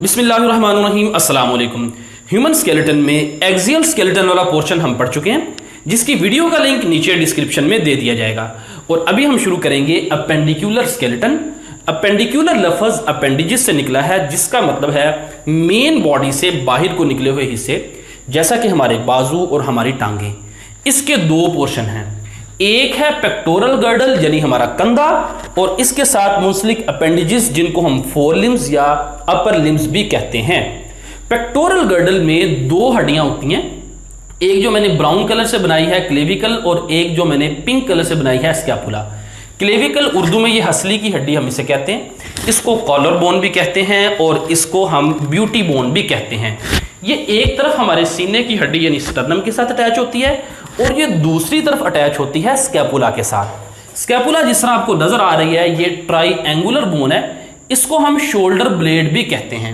बिस्मिल्लाहिर्रहमानिर्रहीम अस्सलाम वालेकुम। ह्यूमन स्केलेटन में एक्सियल स्केलेटन वाला पोर्शन हम पढ़ चुके हैं, जिसकी वीडियो का लिंक नीचे डिस्क्रिप्शन में दे दिया जाएगा। और अभी हम शुरू करेंगे अपेंडिकुलर स्केलेटन। अपेंडिकुलर लफ्ज़ अपेंडिजिस से निकला है, जिसका मतलब है मेन बॉडी से बाहर को निकले हुए हिस्से, जैसा कि हमारे बाजू और हमारी टांगे। इसके दो पोर्शन हैं, एक है पेक्टोरल गर्डल यानी हमारा कंधा, और इसके साथ मुंसलिक अपेंडिजेस जिनको हम फोर लिम्स या अपर लिम्स भी कहते हैं। पेक्टोरल गर्डल में दो हड्डियां होती हैं, एक जो मैंने ब्राउन कलर से बनाई है क्लेविकल, और एक जो मैंने पिंक कलर से बनाई है स्कैपुला। क्लेविकल उर्दू में ये हसली की हड्डी हम इसे कहते हैं, इसको कॉलर बोन भी कहते हैं, और इसको हम ब्यूटी बोन भी कहते हैं। ये एक तरफ हमारे सीने की हड्डी यानी स्टर्नम के साथ अटैच होती है, और ये दूसरी तरफ अटैच होती है स्कैपुला के साथ। स्कैपुला जिस तरह आपको नजर आ रही है, ये ट्राईएंगुलर बोन है, इसको हम शोल्डर ब्लेड भी कहते हैं।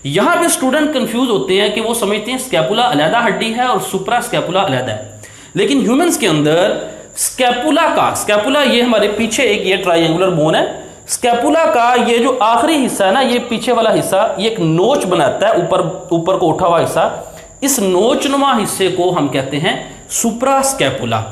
यहां पे स्टूडेंट कंफ्यूज होते हैं कि वो समझते हैं स्कैपुला अलग हड्डी है और सुप्रा स्कैपुला अलग है, लेकिन ह्यूमंस के अंदर स्कैपुला ये हमारे पीछे एक ये ट्राईएंगुलर बोन है। स्कैपुला का ये जो आखिरी हिस्सा है ना, ये पीछे वाला हिस्सा, ये एक नोच बनाता है, ऊपर को उठा हुआ हिस्सा। इस नोचनुमा हिस्से को हम कहते हैं सुप्रा स्कैपुला।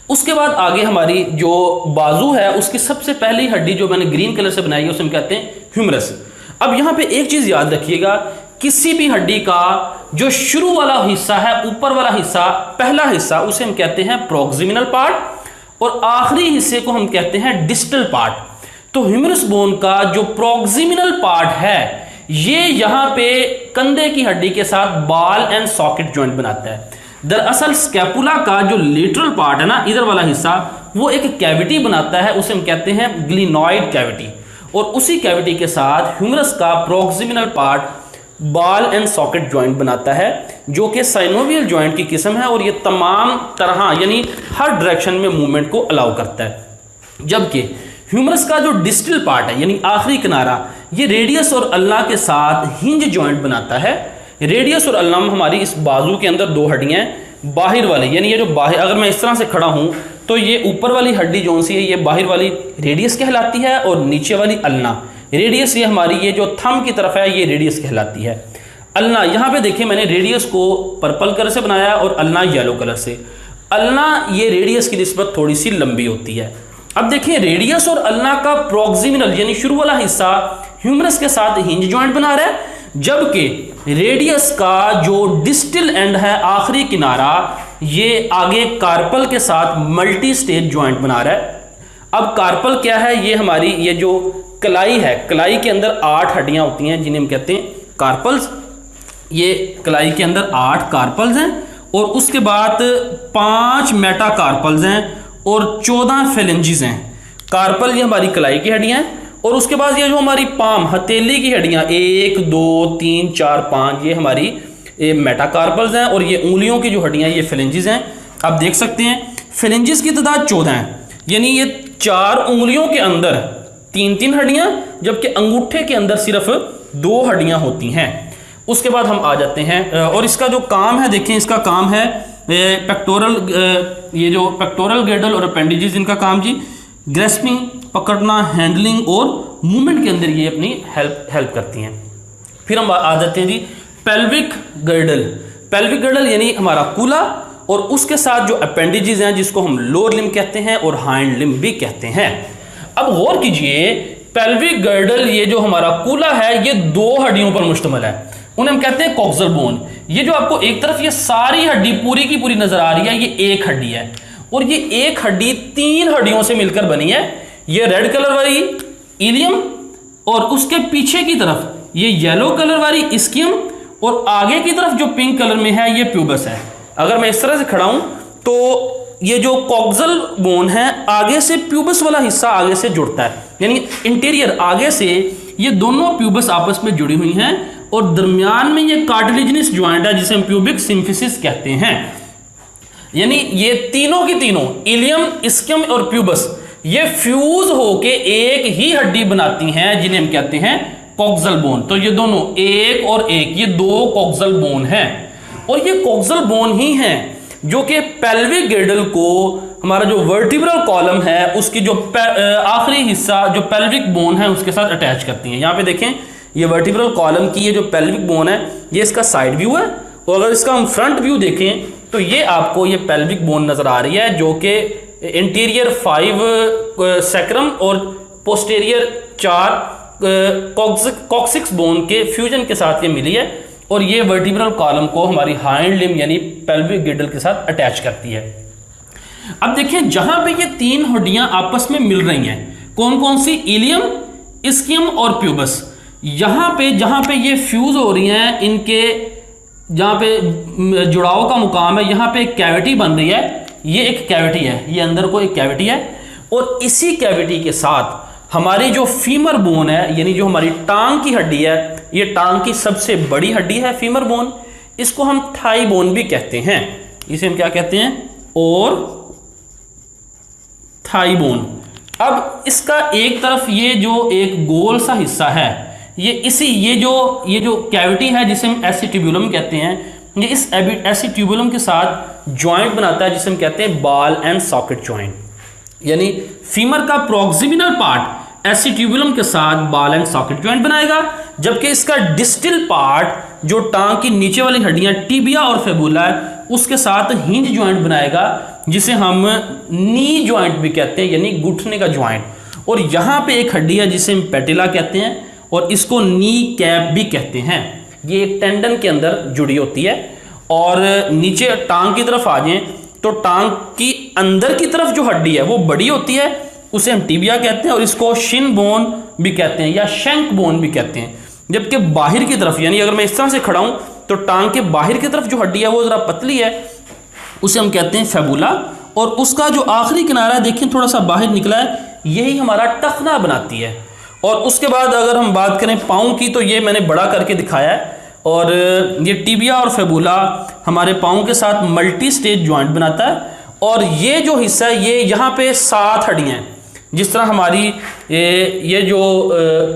उसके बाद आगे हमारी जो बाजू है, उसकी सबसे पहली हड्डी जो मैंने ग्रीन कलर से बनाई है, उसे हम कहते हैं ह्यूमरस। अब यहां पे एक चीज याद रखिएगा, किसी भी हड्डी का जो शुरू वाला हिस्सा है, ऊपर वाला हिस्सा, पहला हिस्सा, उसे हम कहते हैं प्रोक्सिमिनल पार्ट, और आखिरी हिस्से को हम कहते हैं डिस्टल पार्ट। तो ह्यूमरस बोन का जो प्रोक्सिमिनल पार्ट है, ये यहां पे कंधे की हड्डी के साथ बाल एंड सॉकेट ज्वाइंट बनाता है। दरअसल स्कैपुला का जो लेटरल पार्ट है ना, इधर वाला हिस्सा, वो एक कैविटी बनाता है, उसे हम कहते हैं ग्लिनॉइड कैविटी, और उसी कैविटी के साथ ह्यूमरस का प्रोक्सिमिनल पार्ट बाल एंड सॉकेट ज्वाइंट बनाता है, जो कि साइनोवियल ज्वाइंट की किस्म है, और ये तमाम तरह यानी हर डायरेक्शन में मूवमेंट को अलाउ करता है। जबकि ह्यूमरस का जो डिस्टल पार्ट है यानी आखिरी किनारा, ये रेडियस और अल्ना के साथ हिंज ज्वाइंट बनाता है। रेडियस और अल्ना हमारी इस बाजू के अंदर दो हड्डियां हैं, बाहर वाली यानी ये जो बाहर, अगर मैं इस तरह से खड़ा हूं तो ये ऊपर वाली हड्डी जो सी है, ये बाहर वाली रेडियस कहलाती है, और नीचे वाली अल्ना रेडियस, ये हमारी ये जो थंब की तरफ है, ये रेडियस कहलाती है। अल्ना यहाँ पे देखिए, मैंने रेडियस को पर्पल कलर से बनाया और अल्ना येलो कलर से। अल्ना ये रेडियस की निस्बत थोड़ी सी लंबी होती है। अब देखिए, रेडियस और अल्ना का प्रोक्सिमिनल यानी शुरू वाला हिस्सा ह्यूमरस के साथ हिंज ज्वाइंट बना रहा है, जबकि रेडियस का जो डिस्टल एंड है, आखिरी किनारा, ये आगे कार्पल के साथ मल्टी स्टेज ज्वाइंट बना रहा है। अब कार्पल क्या है? ये हमारी ये जो कलाई है, कलाई के अंदर 8 हड्डियां होती हैं, जिन्हें हम कहते हैं कार्पल्स। ये कलाई के अंदर 8 कार्पल्स हैं, और उसके बाद 5 मेटाकार्पल्स हैं, और 14 फेलेंजिस हैं। कार्पल ये हमारी कलाई की हड्डियां हैं, और उसके बाद ये जो हमारी पाम हथेली की हड्डियां 1 2 3 4 5, ये हमारी मेटाकार्पल्स हैं, और ये उंगलियों की जो हड्डियां ये फेलेंजिस हैं। आप देख सकते हैं फेलेंजिस की तादाद 14 है, यानी ये 4 उंगलियों के अंदर 3-3 हड्डियां, जबकि अंगूठे के अंदर सिर्फ 2 हड्डियां होती हैं। उसके बाद हम आ जाते हैं, और इसका जो काम है, देखें इसका काम है पेक्टोरल, ये जो पेक्टोरल गर्डल और अपेंडिजेस, इनका काम जी ग्रेस्पिंग, पकड़ना, हैंडलिंग और मूवमेंट के अंदर ये अपनी हेल्प करती हैं। फिर हम आ जाते हैं जी पेल्विक गर्डल। पेल्विक गर्डल यानी हमारा कूला, और उसके साथ जो अपेंडिजेस हैं, जिसको हम लोअर लिम्ब कहते हैं और हाइंड लिम्ब भी कहते हैं। अब गौर कीजिए, पेल्विक गर्डल ये जो हमारा कूला है, ये 2 हड्डियों पर मुश्तमिल है, उन्हें हम कहते हैं कॉक्सल बोन। ये जो आपको एक तरफ ये सारी हड्डी पूरी की पूरी नजर आ रही है, ये एक हड्डी है, और ये एक हड्डी 3 हड्डियों से मिलकर बनी है। ये रेड कलर वाली इलियम, और उसके पीछे की तरफ ये येलो कलर वाली इस्कियम, और आगे की तरफ जो पिंक कलर में है, ये प्यूबस है। अगर मैं इस तरह से खड़ा हूं तो ये जो कॉक्सल बोन है, आगे से प्यूबस वाला हिस्सा आगे से जुड़ता है, यानी इंटीरियर आगे से ये दोनों प्यूबस आपस में जुड़ी हुई हैं, और दरमियान में ये कार्टिलेजिनस ज्वाइंट है, जिसे हम प्यूबिक सिम्फिसिस कहते हैं। यानी ये तीनों की तीनों, इलियम, इस्कियम और प्यूबस, ये फ्यूज होके एक ही हड्डी बनाती हैं, जिन्हें हम कहते हैं कॉक्सल बोन। तो ये दोनों एक और एक, ये 2 कॉक्सल बोन हैं, और ये कॉक्सल बोन ही हैं जो कि पेल्विक गर्डल को, हमारा जो वर्टिब्रल कॉलम है, उसकी जो आखिरी हिस्सा जो पेल्विक बोन है, उसके साथ अटैच करती हैं। यहाँ पे देखें, ये वर्टिब्रल कॉलम की ये जो पेल्विक बोन है ये इसका साइड व्यू है, और अगर इसका हम फ्रंट व्यू देखें तो ये आपको ये पेल्विक बोन नज़र आ रही है जो कि इंटीरियर 5 सैक्रम और पोस्टेरियर 4 कॉक्सिक्स बोन के फ्यूजन के साथ ये मिली है, और ये वर्टिब्रल कॉलम को हमारी हाइंड लिम्ब यानी पेल्विक गिडल के साथ अटैच करती है। अब देखिए जहां पे ये तीन हड्डियां आपस में मिल रही हैं, कौन कौन सी, इलियम, इस्कियम और प्यूबस, जहां पे ये फ्यूज हो रही हैं, इनके जहां पे जुड़ाव का मुकाम है, यहां पे एक कैविटी बन रही है, ये एक कैविटी है, ये अंदर को एक कैविटी है, और इसी कैविटी के साथ हमारी जो फीमर बोन है यानी जो हमारी टांग की हड्डी है, ये टांग की सबसे बड़ी हड्डी है फीमर बोन, इसको हम थाई बोन भी कहते हैं, इसे हम क्या कहते हैं, और थाई बोन। अब इसका एक तरफ ये जो एक गोल सा हिस्सा है, ये जो कैविटी है जिसे हम एसिट्यूबुलम कहते हैं, ये इस एसिट्यूबुलम के साथ जॉइंट बनाता है जिसे हम कहते हैं बॉल एंड सॉकेट जॉइंट, यानी फीमर का प्रोक्सिमिनल पार्ट एसिट्यूबुलम के साथ बॉल एंड सॉकेट जॉइंट बनाएगा, जबकि इसका डिस्टल पार्ट जो टांग की नीचे वाली हड्डियां टिबिया और फेबुला है उसके साथ हिंज जॉइंट बनाएगा जिसे हम नी जॉइंट भी कहते हैं, यानी घुटने का जॉइंट। और यहाँ पे एक हड्डी है जिसे हम पेटिला कहते हैं और इसको नी कैप भी कहते हैं, ये एक टेंडन के अंदर जुड़ी होती है। और नीचे टांग की तरफ आ जाएं तो टांग की अंदर की तरफ जो हड्डी है वो बड़ी होती है, उसे हम टिबिया कहते हैं, और इसको शिन बोन भी कहते हैं या शंक बोन भी कहते हैं। जबकि बाहर की तरफ, यानी अगर मैं इस तरह से खड़ा हूं तो टांग के बाहर की तरफ जो हड्डी है वो जरा पतली है, उसे हम कहते हैं फेबुला, और उसका जो आखिरी किनारा देखिए थोड़ा सा बाहर निकला है, यही हमारा टखना बनाती है। और उसके बाद अगर हम बात करें पाँव की तो ये मैंने बड़ा करके दिखाया है, और ये टिबिया और फेबुला हमारे पाँव के साथ मल्टी स्टेज जॉइंट बनाता है। और ये जो हिस्सा है ये यहाँ पे 7 हड्डियाँ हैं, जिस तरह हमारी ये जो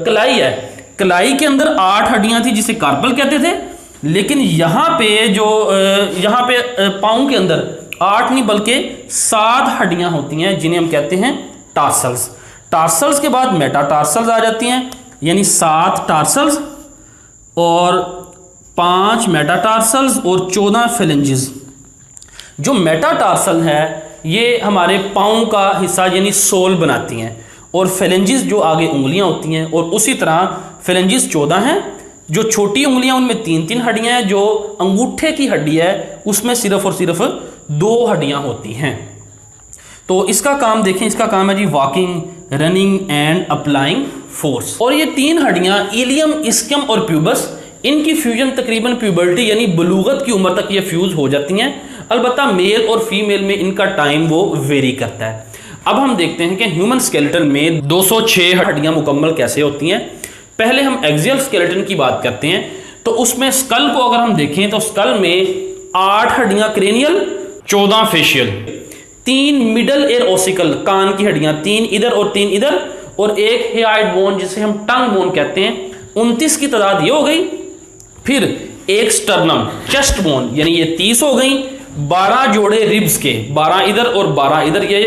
कलाई है, कलाई के अंदर 8 हड्डियाँ थी जिसे कार्पल कहते थे, लेकिन यहाँ पे पाँव के अंदर 8 नहीं बल्कि 7 हड्डियाँ होती हैं जिन्हें हम कहते हैं टार्सल्स। टार्सल्स के बाद मेटाटार्सल्स आ जाती हैं, यानी 7 टार्सल्स और 5 मेटाटार्सल्स और 14 फेलेंजेस। जो मेटाटार्सल है ये हमारे पाँव का हिस्सा यानी सोल बनाती हैं, और फेलेंजेस जो आगे उंगलियां होती हैं, और उसी तरह फेलेंजेस 14 हैं। जो छोटी उंगलियां उनमें 3-3 हड्डियां हैं, जो अंगूठे की हड्डी है उसमें सिर्फ और सिर्फ 2 हड्डियां होती हैं। तो इसका काम देखें, इसका काम है जी walking, running and applying force. और ये 3 हड्डियां इलियम, इस्कियम और प्यूबस, इनकी फ्यूजन तकरीबन प्यूबर्टी यानी बलूगत की उम्र तक ये फ्यूज हो जाती हैं। अलबत्ता मेल और फीमेल में इनका टाइम वो वेरी करता है। अब हम देखते हैं कि ह्यूमन स्केलेटन में 206 हड्डियां मुकम्मल कैसे होती हैं। पहले हम एक्सियल स्केलेटन की बात करते हैं, तो उसमें स्कल को अगर हम देखें तो स्कल में 8 हड्डियां cranial, 14 facial, 3 middle ear ossicle कान की हड्डियां, 3 इधर और 3 इधर, और एक हेयाइड बोन जिसे हम टंग बोन कहते हैं, 29 की तादाद ये हो गई। फिर एक स्टर्नम चेस्ट बोन यानी ये 30 हो गई। 12 जोड़े रिब्स के, 12 इधर और 12 इधर, ये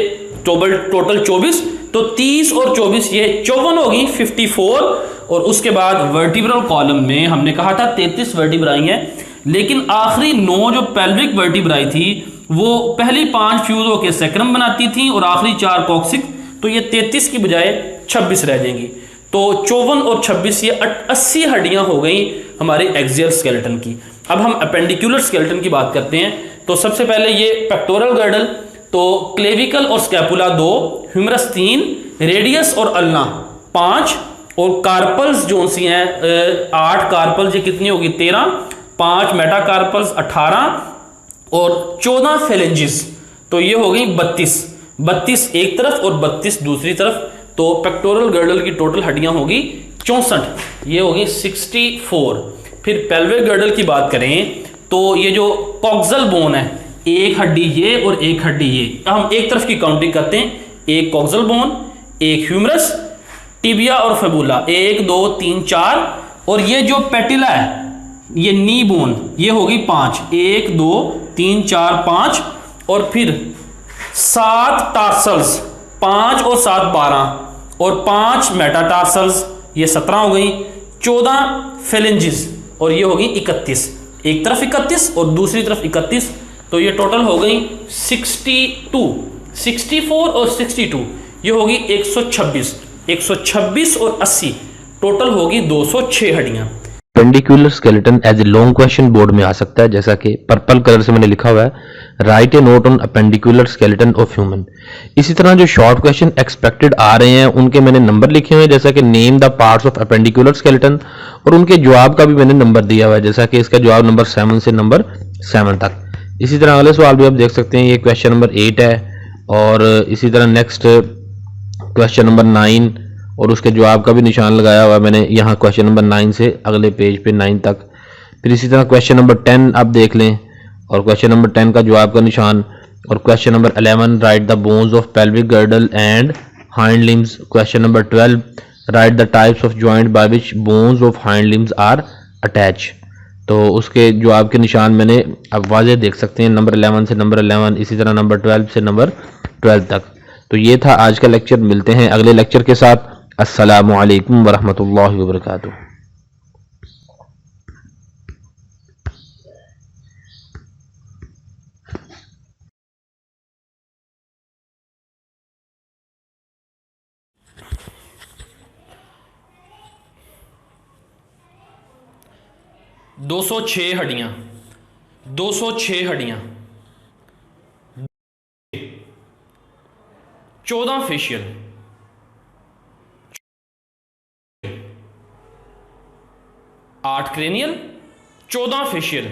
टोटल 24, तो 30 और 24 ये 54 होगी, 54। और उसके बाद वर्टिब्रल कॉलम में हमने कहा था 33 वर्टिब्राई हैं, लेकिन आखिरी 9 जो पेल्विक वर्टिब्राई थी वो पहली 5 फ्यूज होकर सैक्रम बनाती थी और आखिरी 4 कॉक्सिक, तो ये 33 की बजाय 26 रह जाएंगी। तो 54 और 26 ये 80 हड्डियां हो गई हमारे एक्सियल स्केलेटन की। अब हम अपेंडिकुलर स्केलेटन की बात करते हैं, तो सबसे पहले ये पेक्टोरल गर्डल, तो क्लेविकल और स्कैपुला 2, ह्यूमरस 3, रेडियस और अल्ना 5, और कार्पल्स जो सी हैं 8 कार्पल्स, ये कितनी होगी 13, 5 मेटाकार्पल्स 18 और 14 फेलेंजेस, तो ये हो गई 32 एक तरफ और 32 दूसरी तरफ। तो पेक्टोरल गर्डल की टोटल हड्डियां होगी 64, ये होगी 64। फिर पेल्विक गर्डल की बात करें तो ये जो कॉक्सल बोन है, एक हड्डी ये और एक हड्डी ये, हम एक तरफ की काउंटिंग करते हैं, एक कॉक्सल बोन, एक ह्यूमरस, टिबिया और फेबुला, 1 2 3 4, और ये जो पेटिला है ये नी बोन, ये होगी 5, 1 2 3 4 5, और फिर 7 टार्सल्स, 5 और 7 12, और 5 मेटाटार्सल्स, ये 17 हो गई, 14 फेलेंजिस और ये होगी 31, एक तरफ 31 और दूसरी तरफ 31, तो ये टोटल हो गई 62, 64 और 62, ये होगी 126, 126 और 80 टोटल होगी 206 हड्डियां। Appendicular skeleton as a long question board में आ सकता है, जैसा कि पर्पल कलर से मैंने लिखा हुआ है, right A note on appendicular skeleton of human. इसी तरह जो शॉर्ट क्वेश्चन एक्सपेक्टेड आ रहे हैं उनके मैंने नंबर लिखे हुए हैं, जैसा कि name the parts of appendicular skeleton, और उनके जवाब का भी मैंने नंबर दिया हुआ है, जैसा कि इसका जवाब नंबर 7 से नंबर 7 तक। इसी तरह अगले सवाल भी आप देख सकते हैं, ये क्वेश्चन नंबर 8 है, और इसी तरह नेक्स्ट क्वेश्चन नंबर 9 और उसके जवाब का भी निशान लगाया हुआ है मैंने यहाँ क्वेश्चन नंबर 9 से अगले पेज पे 9 तक। फिर इसी तरह क्वेश्चन नंबर 10 आप देख लें और क्वेश्चन नंबर 10 का जवाब का निशान, और question number 11 write the bones of pelvic girdle and hind limbs. Question number 12 write the types of joint by which bones of hind limbs are attach. तो उसके जवाब के निशान मैंने अब वाज़े देख सकते हैं, नंबर 11 से नंबर 11, इसी तरह नंबर 12 से नंबर 12 तक। तो ये था आज का लेक्चर, मिलते हैं अगले लेक्चर के साथ। अस्सलामु अलैकुम वरहमतुल्लाहि वबरकातुहू। दो सौ छः हड्डियां, 206 हड्डियां, 14 फेशियल, 8 क्रेनियल, 14 फेशियल,